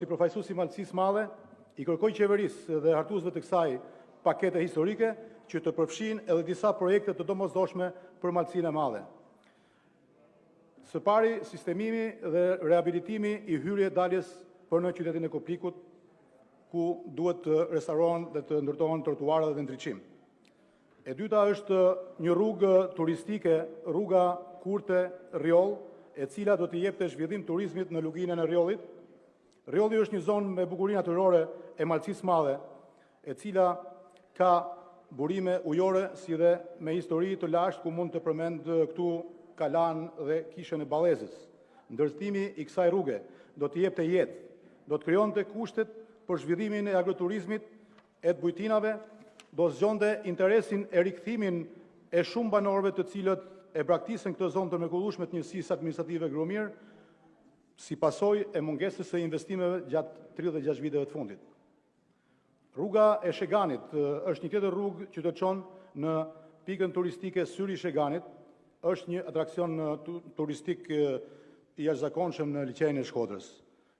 si përfaqësues i Malësisë Madhe, i kërkoj qeverisë dhe hartuesve të kësaj pakete historike që të përfshin edhe disa projekte të domosdoshme për Malësinë e Madhe. Së pari, sistemimi dhe rehabilitimi i hyrje daljes për në qytetin e Koplikut, ku duhet të restaurohen dhe të ndërtohen trotuarët dhe ndriçim. E dyta është një rrugë turistike, rruga Kurte-Rjoll, e cila do të jepte zhvillim turizmit në luginën e Rjollit. Rjolli është një zonë me bukurinë natyrore e Malësisë Madhe, e cila ka burime ujore si dhe me histori të lashtë, ku mund të përmend këtu Kalan dhe Kishën e Ballezës. Ndërtimi i kësaj rruge do të jepte jetë, do të krijonte kushtet për zhvillimin e agroturizmit, e të bujtinave, do zgjonte interesin e rikthimin e shumë banorëve të cilët e braktisën këtë zonë të mrekullueshme të njësisë administrative Gromir, si pasojë e mungesës së investimeve gjatë 36 viteve të fundit. Rruga e Sheganit është një tjetër rrugë që të çon në pikën turistike Syri i Sheganit, është një atraksion turistik i jashtëzakonshëm në liçenin e Shkodrës.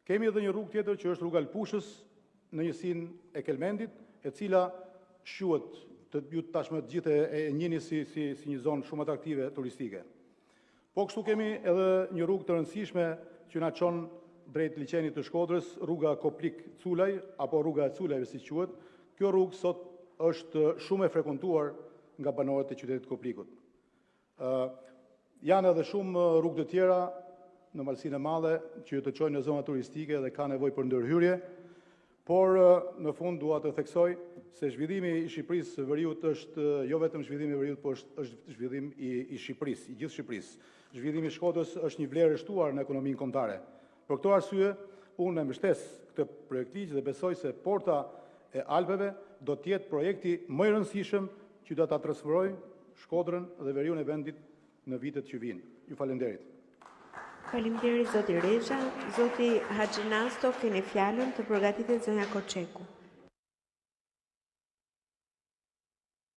Kemi edhe një rrugë tjetër që është rruga Lpushës në njësinë e Kelmendit, e cila shuhet të ju tashmë të gjithë e njihni si një zonë shumë atraktive turistike. Po kështu kemi edhe një rrugë të rëndësishme që na çon drejt liçenit të Shkodrës, rruga Koplik-Culaj apo rruga e Culajve si quhet. Kjo rrugë sot është shumë e frekuentuar nga banorët e qytetit Koplikut. Janë edhe shumë rrugë të tjera në Malësinë e Madhe që të çojnë në zona turistike dhe ka nevojë për ndërhyrje, por në fund dua të theksoj se zhvillimi i Shqipërisë së Veriut është jo vetëm zhvillimi i Veriut, por është zhvillim i Shqipërisë, i gjithë Shqipërisë. Zhvillimi i Shkodrës është një vlerë e shtuar në ekonominë kombëtare. Për këtë arsye, unë e mbështes këtë projektigj dhe besoj se Porta e Alpeve do të jetë projekti më i rëndësishëm që do ta transferojë Shkodrën dhe Veriun e vendit në vitet që vijnë. Ju falenderit. Faleminderit zoti Rexha. Zoti Haxhinasto, keni fjalën, të përgatitet zonja Koçeku.